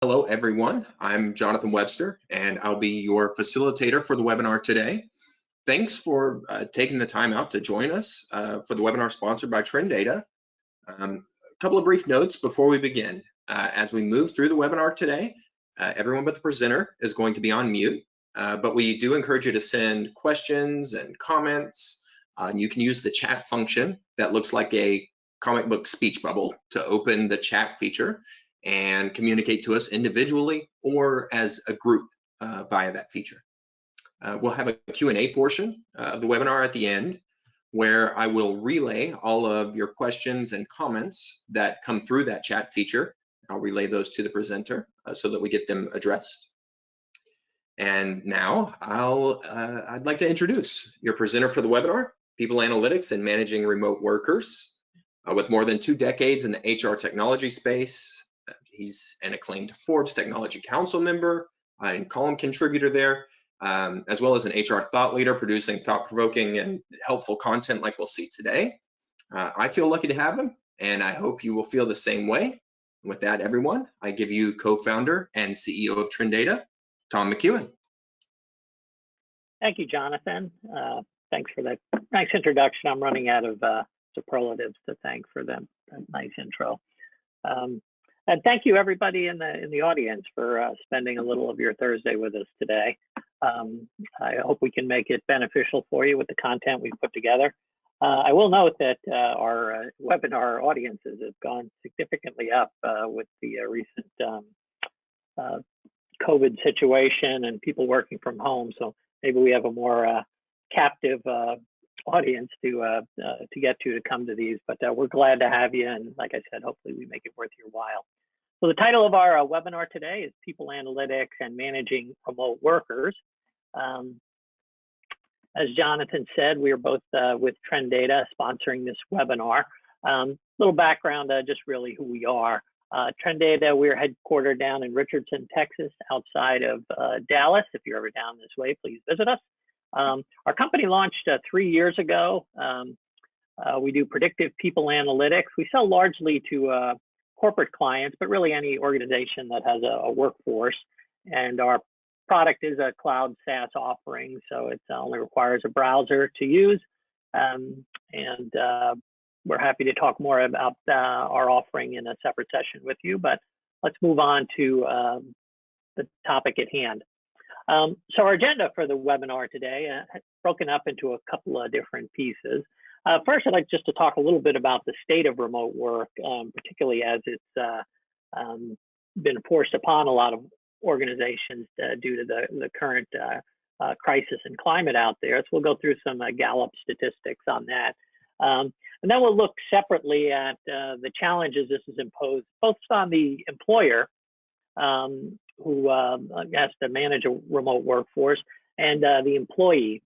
Hello, everyone. I'm Jonathan Webster, and I'll be your facilitator for the webinar today. Thanks for taking the time out to join us for the webinar sponsored by Trend Data. A couple of brief notes before we begin. As we move through the webinar today, everyone but the presenter is going to be on mute, but we do encourage you to send questions and comments. You can use the chat function that looks like a comic book speech bubble to open the chat feature and communicate to us individually or as a group via that feature. We'll have a Q&A portion of the webinar at the end where I will relay all of your questions and comments that come through that chat feature. I'll relay those to the presenter so that we get them addressed. And now I'd like to introduce your presenter for the webinar, People Analytics and Managing Remote Workers. With more than 2 decades in the HR technology space, he's an acclaimed Forbes Technology Council member and column contributor there, as well as an HR thought leader producing thought-provoking and helpful content like we'll see today. I feel lucky to have him, and I hope you will feel the same way. With that, everyone, I give you co-founder and CEO of Trend Data, Tom McEwen. Thank you, Jonathan. Thanks for that nice introduction. I'm running out of superlatives to thank for that nice intro. And thank you, everybody in the audience, for spending a little of your Thursday with us today. I hope we can make it beneficial for you with the content we've put together. I will note that our webinar audiences have gone significantly up with the recent COVID situation and people working from home. So maybe we have a more captive audience to get to come to these, but we're glad to have you. And like I said, hopefully we make it worth your while. So the title of our webinar today is People Analytics and Managing Remote Workers. As Jonathan said, we are both with Trend Data sponsoring this webinar. Little background, just really who we are. Trend Data, we're headquartered down in Richardson, Texas, outside of Dallas. If you're ever down this way, please visit us. Our company launched 3 years ago. We do predictive people analytics. We sell largely to corporate clients, but really any organization that has a workforce. And our product is a cloud SaaS offering, so it only requires a browser to use. We're happy to talk more about our offering in a separate session with you, but let's move on to the topic at hand. So our agenda for the webinar today broken up into a couple of different pieces. First, I'd like just to talk a little bit about the state of remote work, particularly as it's been forced upon a lot of organizations due to the current crisis and climate out there. So we'll go through some Gallup statistics on that. And then we'll look separately at the challenges this has imposed, both on the employer, who has to manage a remote workforce, and the employee.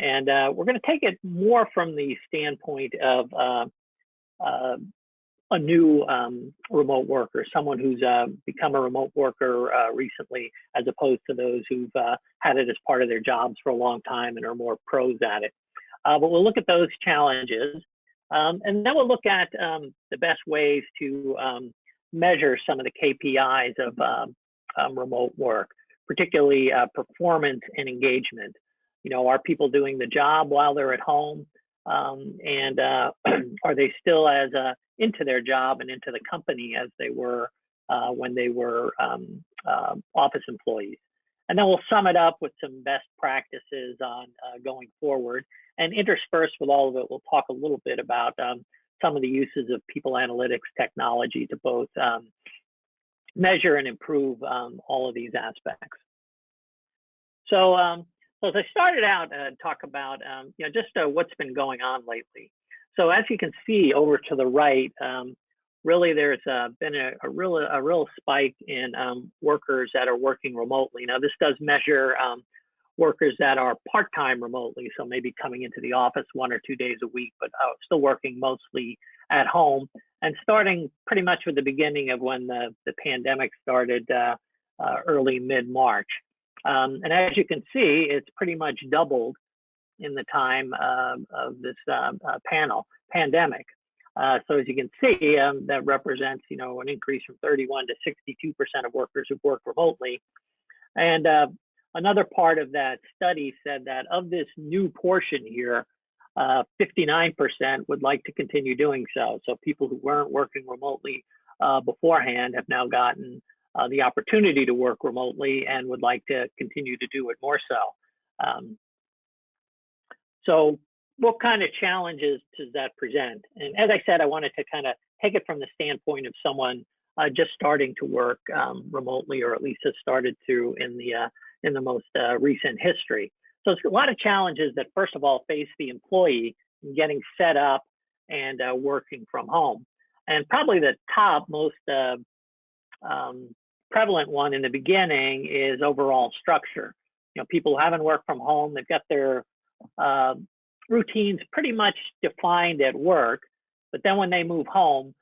And we're going to take it more from the standpoint of a new remote worker, someone who's become a remote worker recently, as opposed to those who've had it as part of their jobs for a long time and are more pros at it. But we'll look at those challenges. And then we'll look at the best ways to measure some of the KPIs of remote work, particularly performance and engagement. You know, are people doing the job while they're at home? And are they still as into their job and into the company as they were when they were office employees? And then we'll sum it up with some best practices on going forward. And interspersed with all of it, we'll talk a little bit about some of the uses of people analytics technology to both measure and improve all of these aspects. So, as I started out talk about just what's been going on lately. So as you can see over to the right, really there's been a real spike in workers that are working remotely. Now this does measure workers that are part-time remotely, so maybe coming into the office 1 or 2 days a week, but still working mostly at home. And starting pretty much with the beginning of when the pandemic started early mid-March. And as you can see, it's pretty much doubled in the time of this pandemic. So as you can see, that represents, an increase from 31 to 62% of workers who work remotely. And another part of that study said that of this new portion here, 59% would like to continue doing so. So people who weren't working remotely beforehand have now gotten the opportunity to work remotely and would like to continue to do it more so. So what kind of challenges does that present? And as I said, I wanted to kind of take it from the standpoint of someone just starting to work remotely, or at least has started to in the most recent history. So it's a lot of challenges that, first of all, face the employee in getting set up and working from home. And probably the top, most prevalent one in the beginning is overall structure. People who haven't worked from home, they've got their routines pretty much defined at work, but then when they move home,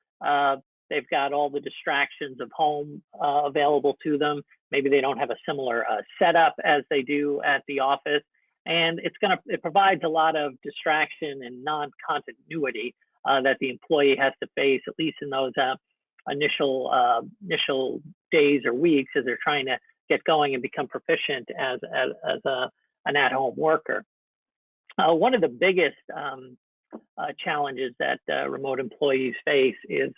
they've got all the distractions of home available to them. Maybe they don't have a similar setup as they do at the office, and it provides a lot of distraction and non-continuity that the employee has to face, at least in those initial days or weeks as they're trying to get going and become proficient as an at-home worker. One of the biggest challenges that remote employees face is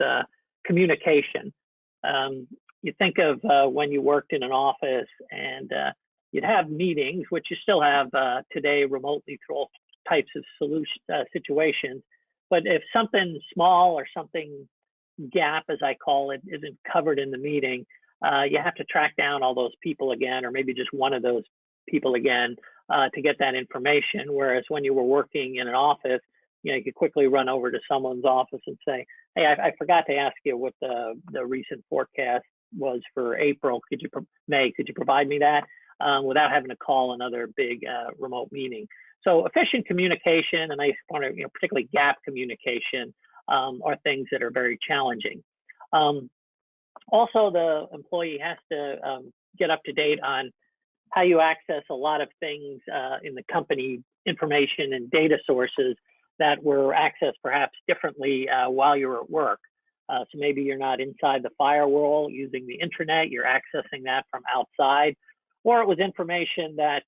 communication. You think of when you worked in an office and you'd have meetings, which you still have today remotely through all types of situations. But if something small or something gap, as I call it, isn't covered in the meeting, you have to track down all those people again, or maybe just one of those people again to get that information. Whereas when you were working in an office, you could quickly run over to someone's office and say, hey, I forgot to ask you what the recent forecast was for April. May, could you provide me that? Without having to call another big remote meeting. So efficient communication, and I want to, particularly gap communication, are things that are very challenging. Also, the employee has to get up to date on how you access a lot of things in the company information and data sources that were accessed perhaps differently while you were at work. So maybe you're not inside the firewall using the intranet, you're accessing that from outside, or it was information that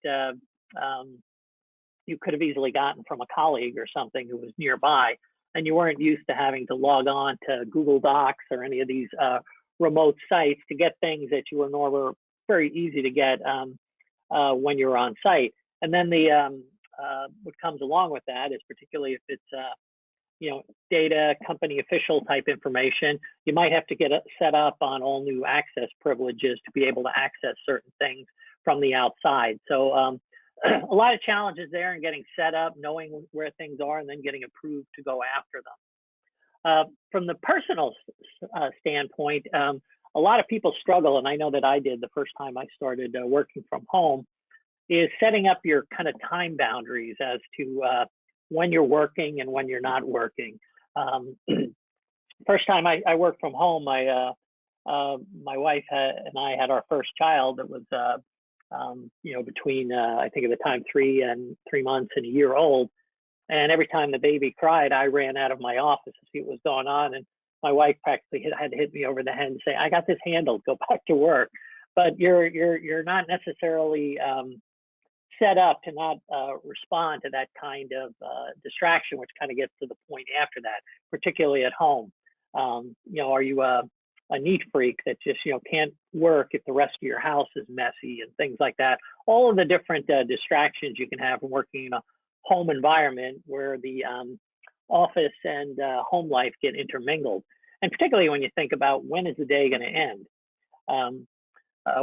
you could have easily gotten from a colleague or something who was nearby, and you weren't used to having to log on to Google Docs or any of these remote sites to get things that you were very easy to get when you're on site. And then what comes along with that is, particularly if it's data company official type information, you might have to get set up on all new access privileges to be able to access certain things from the outside. So a lot of challenges there in getting set up, knowing where things are, and then getting approved to go after them. From the personal standpoint, a lot of people struggle, and I know that I did the first time I started working from home, is setting up your kind of time boundaries as to when you're working and when you're not working. First time I worked from home, my wife and I had our first child that was between I think at the time 3 months and a year old. And every time the baby cried, I ran out of my office to see what was going on. And my wife practically had to hit me over the head and say, "I got this handled. Go back to work." But you're not necessarily set up to not respond to that kind of distraction, which kind of gets to the point after that, particularly at home. Are you a neat freak that just can't work if the rest of your house is messy and things like that? All of the different distractions you can have from working in a home environment where the office and home life get intermingled, and particularly when you think about when is the day going to end.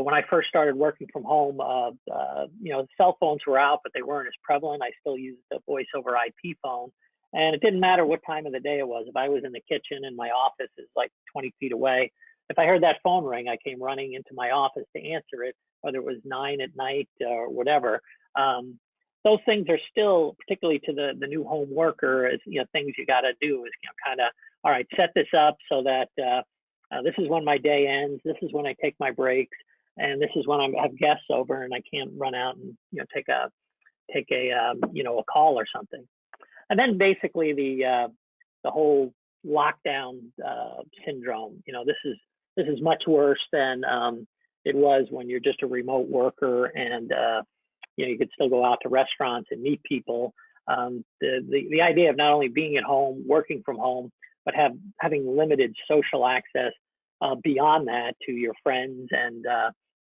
When I first started working from home, cell phones were out, but they weren't as prevalent. I still used the voice over IP phone, and it didn't matter what time of the day it was. If I was in the kitchen and my office is like 20 feet away, if I heard that phone ring, I came running into my office to answer it, whether it was 9 at night or whatever. Those things are still, particularly to the new home worker, as things you got to do is kind of, all right, set this up so that this is when my day ends. This is when I take my breaks, and this is when I have guests over, and I can't run out and take a call or something. And then basically the whole lockdown syndrome. This is much worse than it was when you're just a remote worker and you could still go out to restaurants and meet people. The idea of not only being at home, working from home, but having limited social access beyond that to your friends and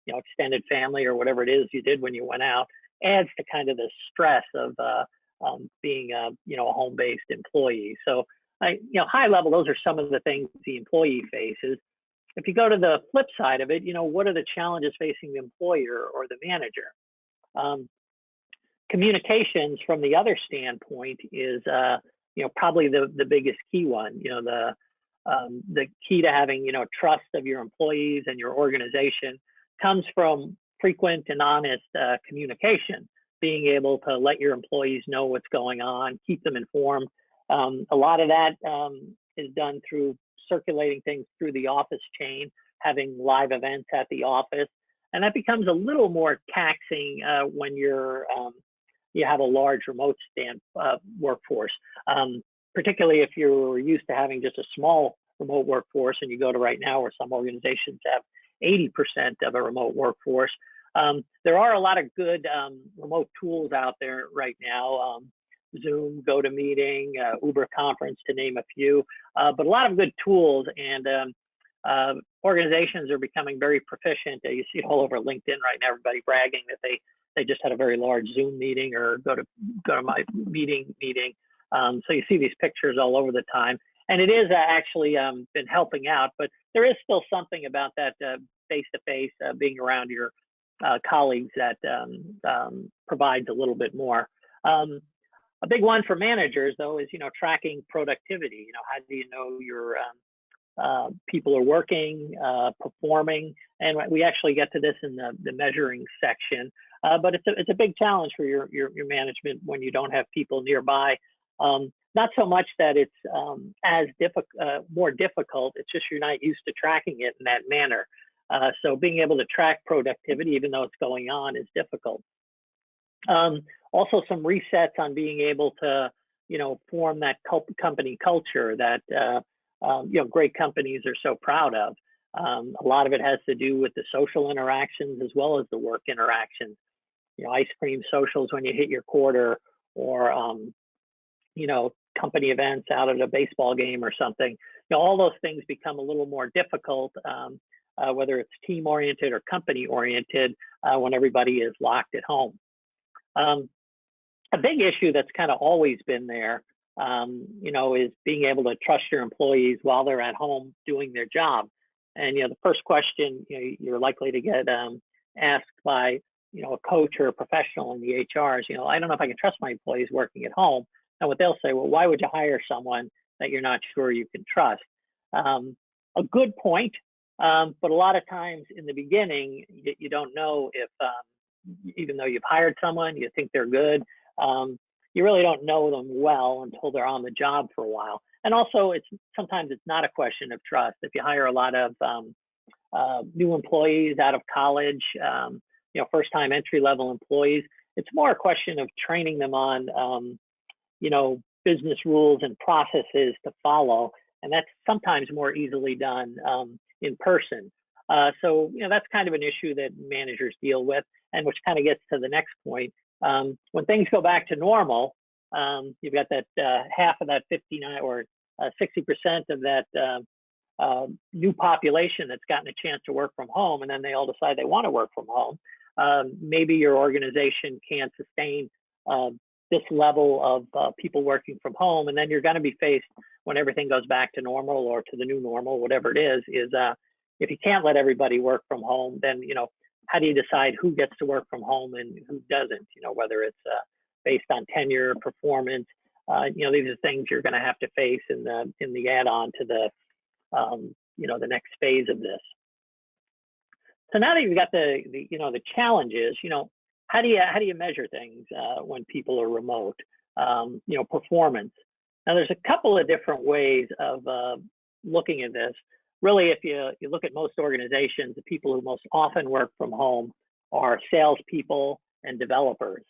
extended family or whatever it is you did when you went out adds to kind of the stress of being a home-based employee. So high level, those are some of the things the employee faces. If you go to the flip side of it, what are the challenges facing the employer or the manager? Communications from the other standpoint is probably the biggest key one. The key to having trust of your employees and your organization comes from frequent and honest communication, being able to let your employees know what's going on, keep them informed. A lot of that is done through circulating things through the office chain, having live events at the office, and that becomes a little more taxing when you have a large remote workforce, particularly if you're used to having just a small remote workforce, and you go to right now where some organizations have 80% of a remote workforce. There are a lot of good remote tools out there right now. Zoom, GoToMeeting, Uber Conference, to name a few, but a lot of good tools, and organizations are becoming very proficient. You see it all over LinkedIn right now, everybody bragging that they just had a very large Zoom meeting or go to my meeting. So you see these pictures all over the time, and it is actually been helping out, but there is still something about that face-to-face being around your colleagues that provides a little bit more. A big one for managers, though, is tracking productivity. How do you know your people are working, performing? And we actually get to this in the measuring section. But it's a big challenge for your management when you don't have people nearby. Not so much that it's more difficult. It's just you're not used to tracking it in that manner. So being able to track productivity, even though it's going on, is difficult. Also, some resets on being able to, form that company culture that great companies are so proud of. A lot of it has to do with the social interactions as well as the work interactions. Ice cream socials when you hit your quarter, or company events out at a baseball game or something. All those things become a little more difficult, whether it's team oriented or company oriented, when everybody is locked at home. A big issue that's kind of always been there, is being able to trust your employees while they're at home doing their job. And the first question you're likely to get asked by a coach or a professional in the HR is, I don't know if I can trust my employees working at home. And what they'll say, well, why would you hire someone that you're not sure you can trust? A good point, but a lot of times in the beginning, you don't know if, even though you've hired someone, you think they're good, you really don't know them well until they're on the job for a while. And also, sometimes it's not a question of trust. If you hire a lot of new employees out of college, first-time entry-level employees, it's more a question of training them on, business rules and processes to follow, and that's sometimes more easily done in person. So that's kind of an issue that managers deal with, and which kind of gets to the next point. When things go back to normal, you've got that half of that 59 or 60% of that new population that's gotten a chance to work from home, and then they all decide they want to work from home. Maybe your organization can't sustain this level of people working from home, and then you're going to be faced when everything goes back to normal or to the new normal, whatever it is if you can't let everybody work from home, then how do you decide who gets to work from home and who doesn't? Whether it's based on tenure, performance. These are things you're going to have to face in the add-on to the the next phase of this. So now that you've got the challenges, how do you measure things when people are remote? Performance. Now there's a couple of different ways of looking at this. Really, if you look at most organizations, the people who most often work from home are salespeople and developers,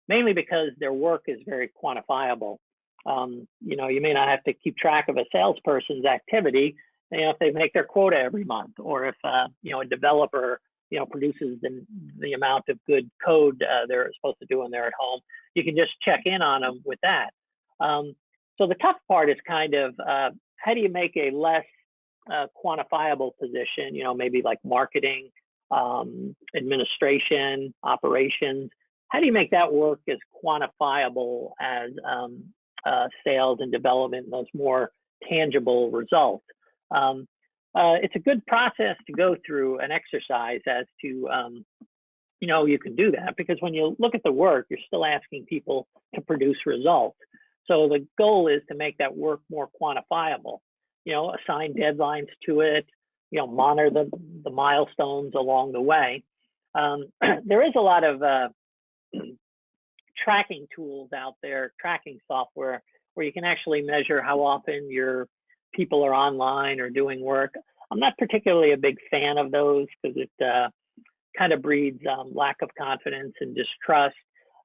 mainly because their work is very quantifiable. You may not have to keep track of a salesperson's activity, if they make their quota every month, or if a developer produces the amount of good code they're supposed to do when they're at home. You can just check in on them with that. So the tough part is kind of how do you make a less quantifiable position, maybe like marketing, administration, operations. How do you make that work as quantifiable as sales and development and those more tangible results? It's a good process to go through an exercise as to, you can do that, because when you look at the work, you're still asking people to produce results. So the goal is to make that work more quantifiable, assign deadlines to it, monitor the milestones along the way. There is a lot of tracking tools out there, tracking software, where you can actually measure how often your people are online or doing work. I'm not particularly a big fan of those, because it kind of breeds lack of confidence and distrust.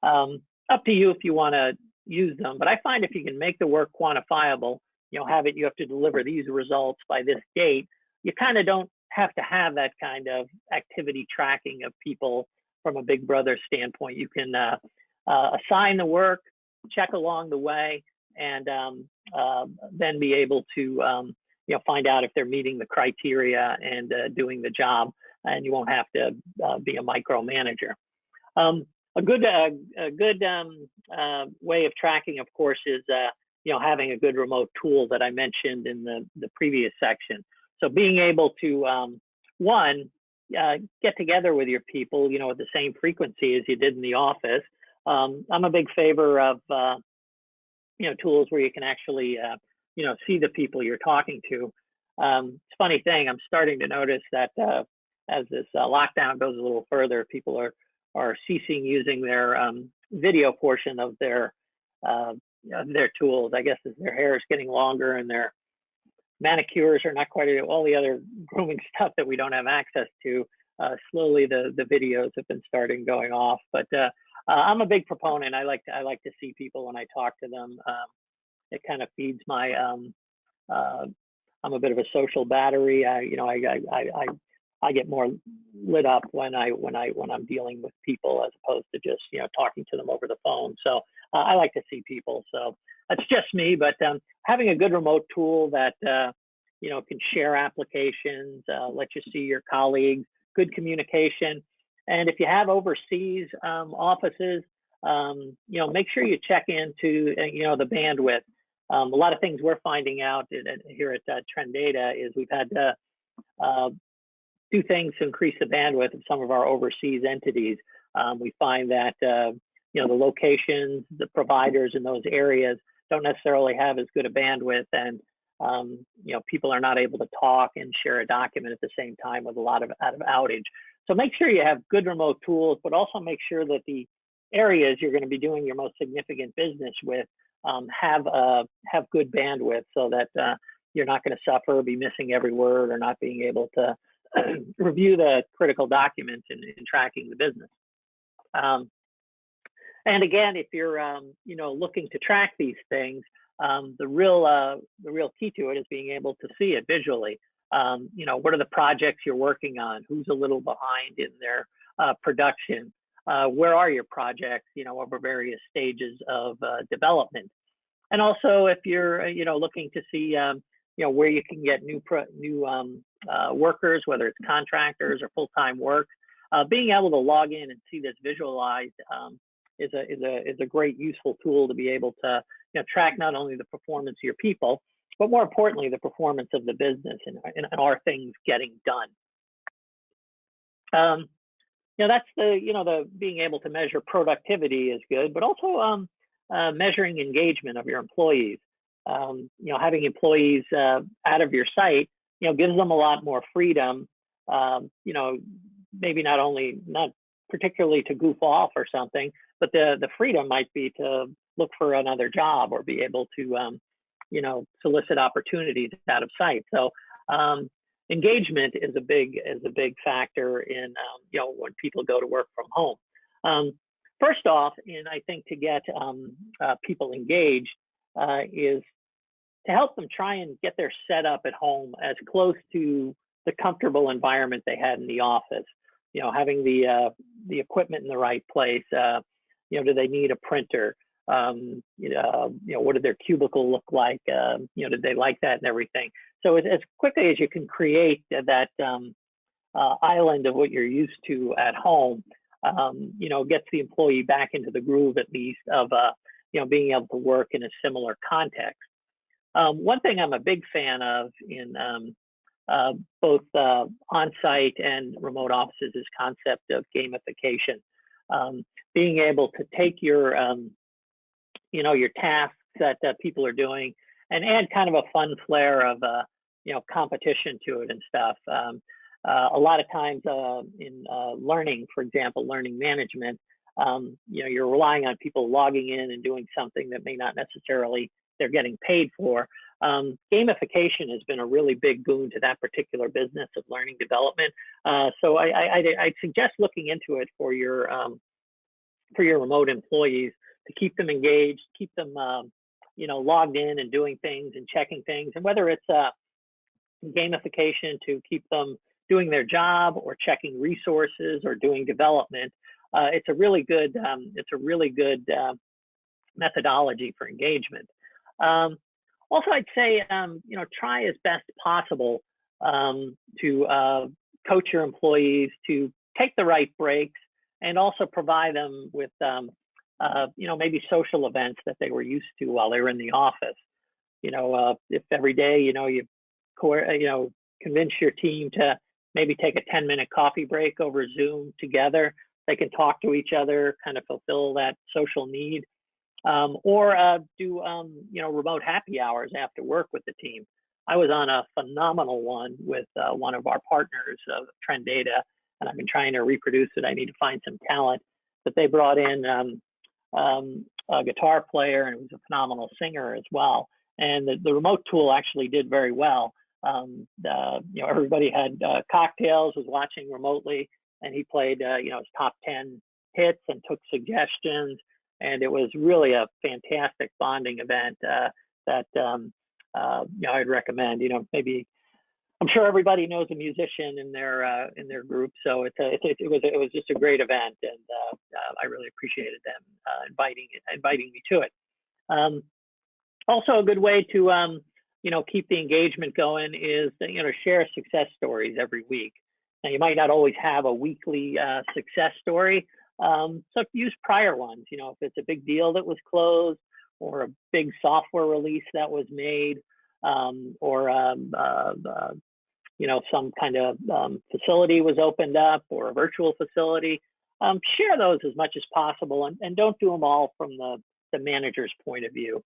Up to you if you want to use them, but I find if you can make the work quantifiable, you have to deliver these results by this date, you kind of don't have to have that kind of activity tracking of people from a big brother standpoint. You can assign the work, check along the way, and then be able to find out if they're meeting the criteria and doing the job, and you won't have to be a micromanager. A good way of tracking, of course, is having a good remote tool that I mentioned in the previous section. So being able to get together with your people, at the same frequency as you did in the office. I'm a big favor of tools where you can actually see the people you're talking to. It's a funny thing. I'm starting to notice that as this lockdown goes a little further, people are ceasing using their video portion of their tools. I guess as their hair is getting longer and their manicures are not quite all the other grooming stuff that we don't have access to. Slowly the videos have been starting going off, but I'm a big proponent. I like to see people when I talk to them. It kind of feeds my. I'm a bit of a social battery. I get more lit up when I'm dealing with people as opposed to just talking to them over the phone. So I like to see people. So that's just me. But having a good remote tool that can share applications, let you see your colleagues, good communication, and if you have overseas offices, make sure you check into the bandwidth. A lot of things we're finding out here at Trend Data is we've had to do things to increase the bandwidth of some of our overseas entities. We find that the locations, the providers in those areas don't necessarily have as good a bandwidth, and people are not able to talk and share a document at the same time with a lot of outage. So make sure you have good remote tools, but also make sure that the areas you're going to be doing your most significant business with have good bandwidth, so that you're not going to suffer, be missing every word, or not being able to review the critical documents in tracking the business. And again, if you're looking to track these things, the real key to it is being able to see it visually. What are the projects you're working on? Who's a little behind in their production? Where are your projects, over various stages of development? And also, if you're, looking to see, where you can get new workers, whether it's contractors or full-time work, being able to log in and see this visualized is a great useful tool to be able to track not only the performance of your people, but more importantly, the performance of the business and are things getting done. That's the being able to measure productivity is good, but also measuring engagement of your employees. Having employees out of your site, gives them a lot more freedom. Maybe not particularly to goof off or something, but the freedom might be to look for another job or be able to, solicit opportunities out of sight. So engagement is a big factor in, when people go to work from home. First off, and I think to get people engaged, is to help them try and get their setup at home as close to the comfortable environment they had in the office. You know, having the equipment in the right place. You know, do they need a printer? You know, what did their cubicle look like? You know, did they like that and everything? So as quickly as you can create that island of what you're used to at home, you know, gets the employee back into the groove at least of, you know, being able to work in a similar context. One thing I'm a big fan of in both on-site and remote offices is concept of gamification. Being able to take your, you know, your tasks that people are doing and add kind of a fun flair of, you know, competition to it and stuff. A lot of times in learning, for example, learning management, you know, you're relying on people logging in and doing something that may not necessarily they're getting paid for. Gamification has been a really big boon to that particular business of learning development. So I'd suggest looking into it for your remote employees to keep them engaged, keep them, you know, logged in and doing things and checking things. And whether it's gamification to keep them doing their job or checking resources or doing development, it's a really good methodology for engagement. Also, I'd say, you know, try as best possible to coach your employees to take the right breaks and also provide them with, you know, maybe social events that they were used to while they were in the office. You know, if every day, you know, you know, convince your team to maybe take a 10-minute coffee break over Zoom together, they can talk to each other, kind of fulfill that social need. Or do, you know, remote happy hours after work with the team. I was on a phenomenal one with one of our partners, Trend Data, and I've been trying to reproduce it. I need to find some talent, but they brought in a guitar player, and it was a phenomenal singer as well. And the remote tool actually did very well. You know, everybody had cocktails, was watching remotely, and he played, you know, his top 10 hits and took suggestions. And it was really a fantastic bonding event that you know, I'd recommend. You know, maybe I'm sure everybody knows a musician in their group, so it was just a great event, and I really appreciated them inviting me to it. Also, a good way to you know, keep the engagement going is to, you know, share success stories every week. Now, you might not always have a weekly success story. So use prior ones, you know, if it's a big deal that was closed or a big software release that was made, or, you know, some kind of facility was opened up or a virtual facility, share those as much as possible, and don't do them all from the manager's point of view.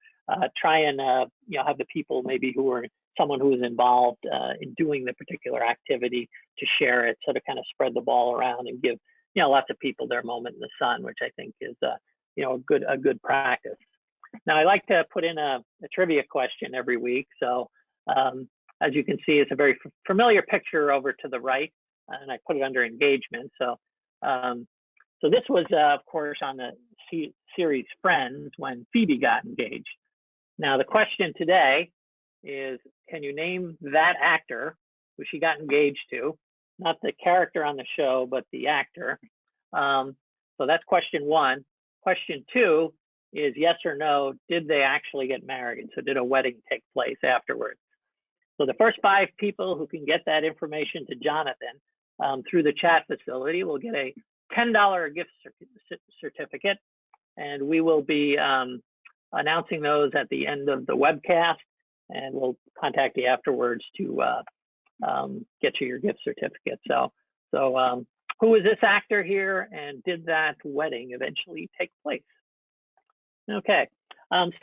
Try and, you know, have the people maybe who are someone who is involved in doing the particular activity to share it, so to kind of spread the ball around and give, you know, lots of people their moment in the sun, which I think is, you know, a good practice. Now, I like to put in a trivia question every week. So as you can see, it's a very familiar picture over to the right, and I put it under engagement. So, so this was, of course, on the series Friends when Phoebe got engaged. Now, the question today is, can you name that actor who she got engaged to? Not the character on the show, but the actor. So that's question one. Question two is yes or no, did they actually get married? So did a wedding take place afterwards? So the first 5 people who can get that information to Jonathan through the chat facility will get a $10 gift certificate. And we will be announcing those at the end of the webcast, and we'll contact you afterwards to get you your gift certificate. So who is this actor here, and did that wedding eventually take place? Okay,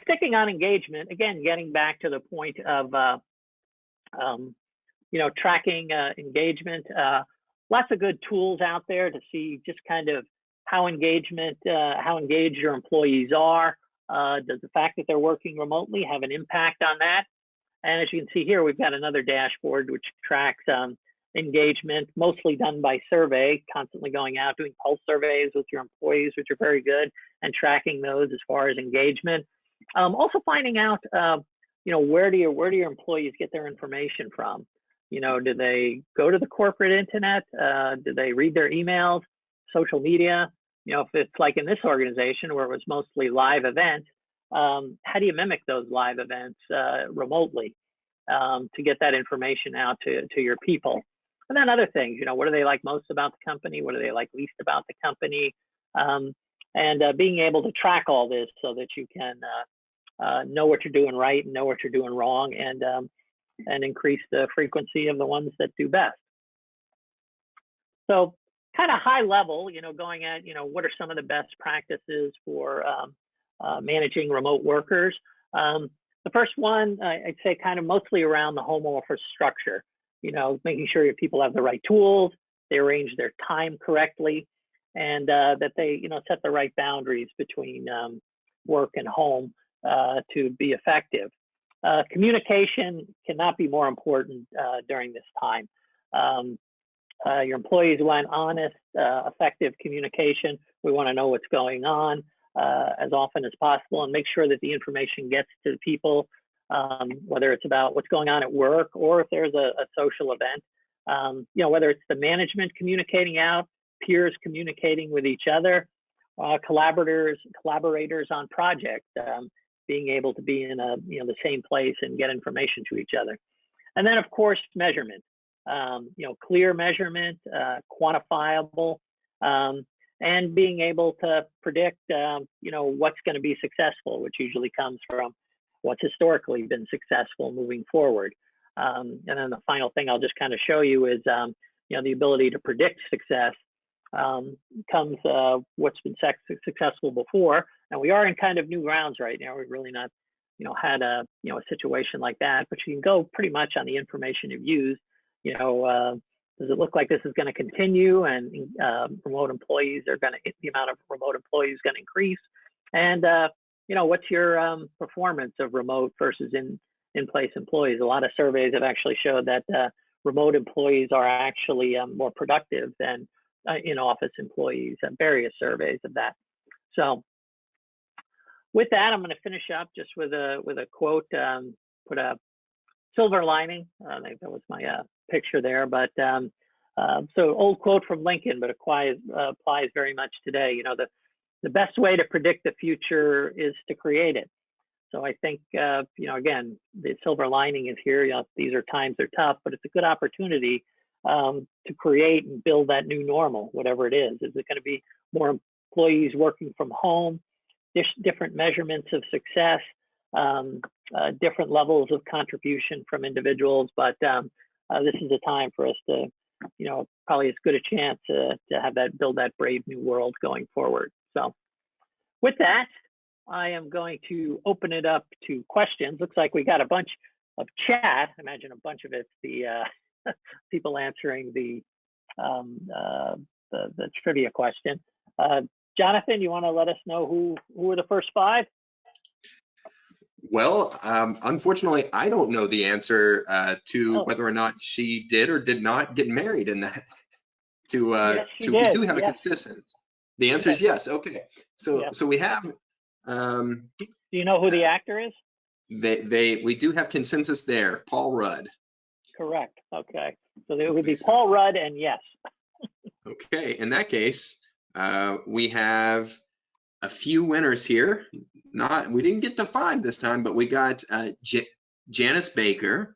sticking on engagement, again, getting back to the point of you know, tracking engagement. Lots of good tools out there to see just kind of how engaged your employees are. Does the fact that they're working remotely have an impact on that? And as you can see here, we've got another dashboard which tracks engagement, mostly done by survey, constantly going out, doing pulse surveys with your employees, which are very good, and tracking those as far as engagement. Also finding out, where do your employees get their information from? Do they go to the corporate internet? Do they read their emails, social media? If it's like in this organization where it was mostly live events, how do you mimic those live events remotely to get that information out to your people? And then other things, what do they like most about the company? What do they like least about the company? And being able to track all this so that you can know what you're doing right and know what you're doing wrong, and increase the frequency of the ones that do best. So kind of high level, going at, what are some of the best practices for managing remote workers? The first one, I'd say kind of mostly around the home office structure, making sure your people have the right tools, they arrange their time correctly, and that they, set the right boundaries between work and home to be effective. Communication cannot be more important during this time. Your employees want honest, effective communication. We want to know what's going on as often as possible, and make sure that the information gets to the people, whether it's about what's going on at work or if there's a social event. Whether it's the management communicating out, peers communicating with each other, collaborators on projects, being able to be in the same place and get information to each other. And then, of course, measurement. Clear measurement, quantifiable, and being able to predict, what's going to be successful, which usually comes from what's historically been successful moving forward. And then the final thing I'll just kind of show you is, the ability to predict success comes what's been successful before. And we are in kind of new grounds right now. We've really not, had a situation like that, but you can go pretty much on the information you've used. Does it look like this is going to continue, and remote employees are going to, the amount of remote employees going to increase? And, what's your performance of remote versus in-place employees? A lot of surveys have actually showed that remote employees are actually more productive than in-office employees, and various surveys of that. So with that, I'm going to finish up just with a quote, put a silver lining. I think that was my picture there, but so old quote from Lincoln, but applies very much today. The best way to predict the future is to create it. So I think, again, the silver lining is here. These are times they're tough, but it's a good opportunity to create and build that new normal, whatever it is. Is it going to be more employees working from home, different measurements of success, different levels of contribution from individuals? But this is a time for us to, probably as good a chance to have build that brave new world going forward. So with that, I am going to open it up to questions. Looks like we got a bunch of chat. I imagine a bunch of it's the people answering the trivia question. Jonathan, you want to let us know who were the first five? Well, unfortunately, I don't know the answer to whether or not she did or did not get married in that. Yes, We do have a consistency. The answer is yes. Okay, so we have. Do you know who the actor is? We do have consensus there. Paul Rudd. Correct. Okay, so it would be Paul Rudd, and yes. Okay, in that case, we have a few winners here. We didn't get to 5 this time, but we got Janice Baker,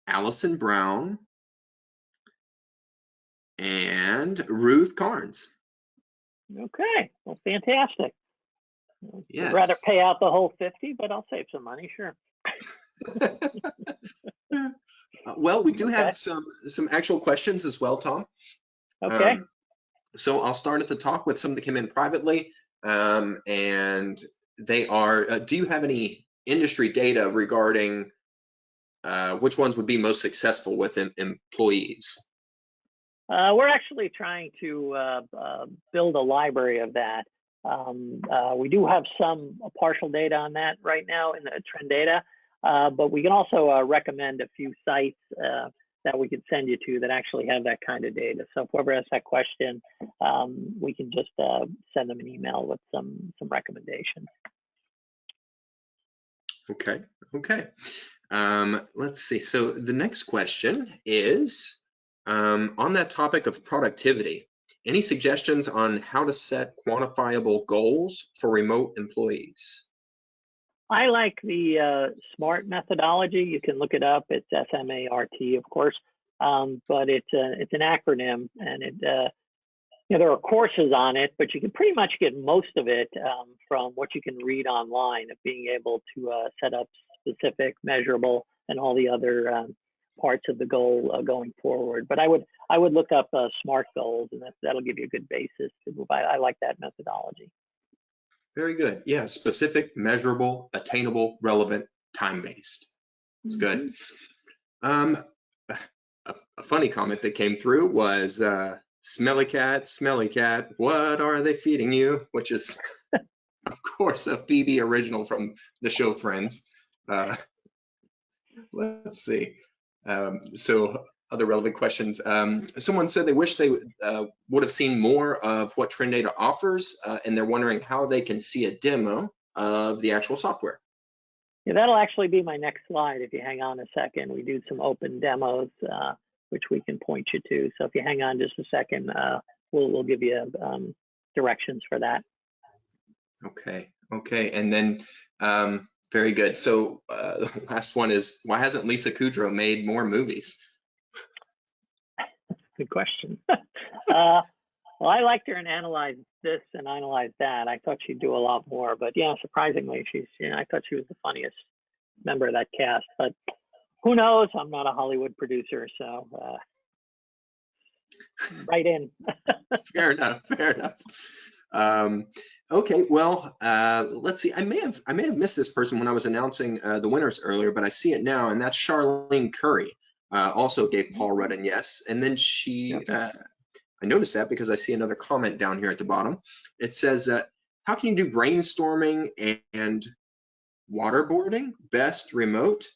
Allison Brown, and Ruth Carnes. Okay, well, fantastic. Yes. I'd rather pay out the whole 50, but I'll save some money, sure. Well, we do have some actual questions as well, Tom. Okay. So I'll start at the top with some that came in privately, and they are, do you have any industry data regarding which ones would be most successful with employees? We're actually trying to build a library of that. We do have some partial data on that right now in the trend data, but we can also recommend a few sites that we could send you to that actually have that kind of data. So if whoever asks that question, we can just send them an email with some recommendations. Okay. Okay. Let's see. So the next question is on that topic of productivity. Any suggestions on how to set quantifiable goals for remote employees? I like the SMART methodology. You can look it up. It's SMART, of course, but it's an acronym, and there are courses on it, but you can pretty much get most of it from what you can read online of being able to set up specific, measurable, and all the other parts of the goal going forward. But I would look up SMART goals, and that'll give you a good basis to move. I like that methodology. Very good. Yeah, specific, measurable, attainable, relevant, time-based. It's good. A funny comment that came through was smelly cat, what are they feeding you? Which is, of course, a Phoebe original from the show Friends. Let's see. So other relevant questions. Someone said they wish they would have seen more of what Trend Data offers, and they're wondering how they can see a demo of the actual software. Yeah, that'll actually be my next slide. If you hang on a second, we do some open demos, which we can point you to. So if you hang on just a second, we'll give you directions for that. Okay. Okay. And then very good. So the last one is, why hasn't Lisa Kudrow made more movies? Good question. Well, I liked her and analyzed this and analyzed that. I thought she'd do a lot more, but yeah, surprisingly, I thought she was the funniest member of that cast. But who knows? I'm not a Hollywood producer, so right in. Fair enough. Fair enough. Okay, well, let's see. I may have missed this person when I was announcing the winners earlier, but I see it now, and that's Charlene Curry. Also gave Paul Rudd a yes, and then she. I noticed that because I see another comment down here at the bottom. It says, "How can you do brainstorming and waterboarding best remote?"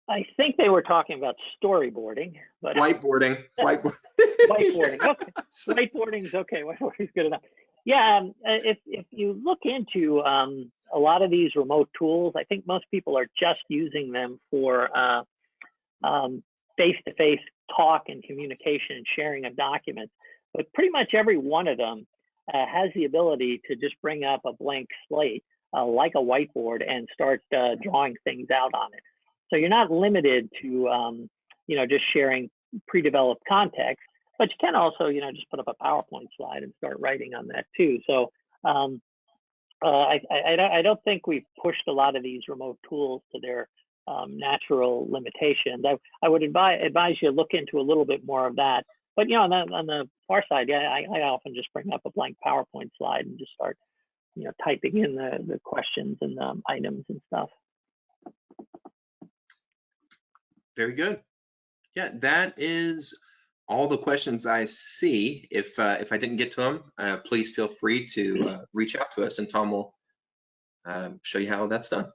I think they were talking about storyboarding, but whiteboarding. Whiteboarding. Okay, whiteboarding's okay. Whiteboarding's good enough. Yeah, if you look into a lot of these remote tools, I think most people are just using them for face-to-face talk and communication and sharing of documents. But pretty much every one of them has the ability to just bring up a blank slate, like a whiteboard, and start drawing things out on it. So you're not limited to just sharing pre-developed context, but you can also just put up a PowerPoint slide and start writing on that too. So I don't think we've pushed a lot of these remote tools to their natural limitations. I would advise you to look into a little bit more of that. But on the far side, yeah, I often just bring up a blank PowerPoint slide and just start typing in the questions and the items and stuff. Very good. Yeah, that is all the questions I see. If I didn't get to them, please feel free to reach out to us, and Tom will show you how that's done.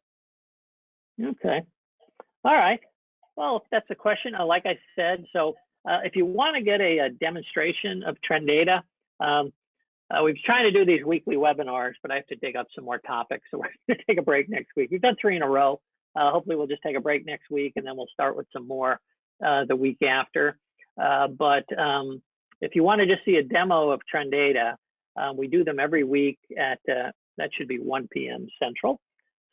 Okay. All right. Well, if that's a question, like I said, so if you want to get a demonstration of Trend Data, we've tried to do these weekly webinars, but I have to dig up some more topics, so we're going to take a break next week. We've done 3 in a row. Hopefully, we'll just take a break next week, and then we'll start with some more the week after. But if you want to just see a demo of Trend Data, we do them every week at, that should be 1 p.m. Central.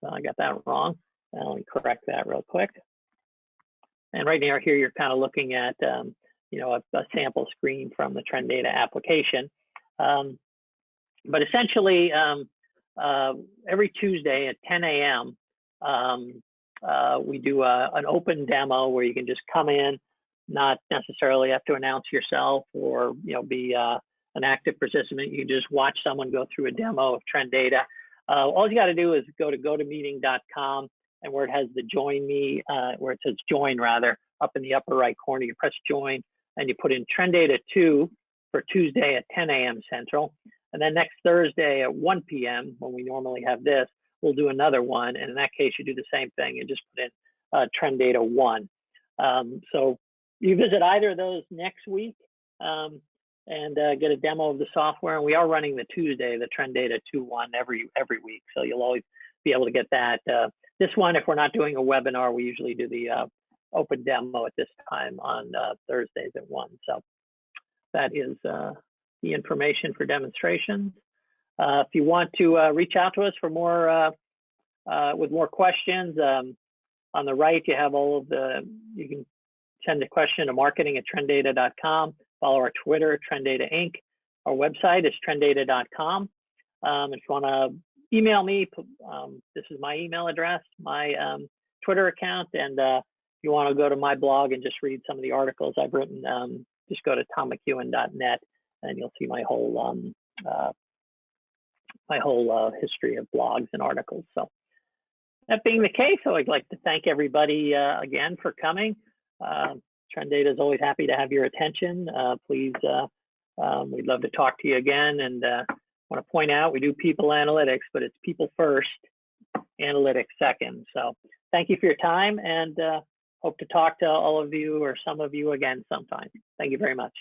So I got that wrong. Let me correct that real quick. And right now here, you're kind of looking at, a sample screen from the Trend Data application. But essentially, every Tuesday at 10 a.m., we do an open demo where you can just come in, not necessarily have to announce yourself or be an active participant. You can just watch someone go through a demo of Trend Data. All you got to do is go to gotomeeting.com, and where it has the join me, where it says join rather, up in the upper right corner, you press join and you put in Trend Data 2 for Tuesday at 10 a.m. Central. And then next Thursday at 1 p.m., when we normally have this, we'll do another one. And in that case, you do the same thing and just put in Trend Data 1. So you visit either of those next week and get a demo of the software. And we are running the Tuesday, the Trend Data 2 one every week. So you'll always be able to get that. This one, if we're not doing a webinar, we usually do the open demo at this time on Thursdays at 1. So that is the information for demonstrations. If you want to reach out to us for more with more questions, on the right you have all of you can send a question to marketing@trenddata.com. Follow our Twitter, Trenddata Inc. Our website is trenddata.com. If you want to email me, this is my email address, my Twitter account, and if you want to go to my blog and just read some of the articles I've written, just go to tommckeown.net and you'll see my whole history of blogs and articles. So that being the case, so I'd like to thank everybody again for coming. Trenddata is always happy to have your attention. Please, we'd love to talk to you again. And I want to point out, we do people analytics, but it's people first, analytics second. So thank you for your time, and hope to talk to all of you or some of you again sometime. Thank you very much.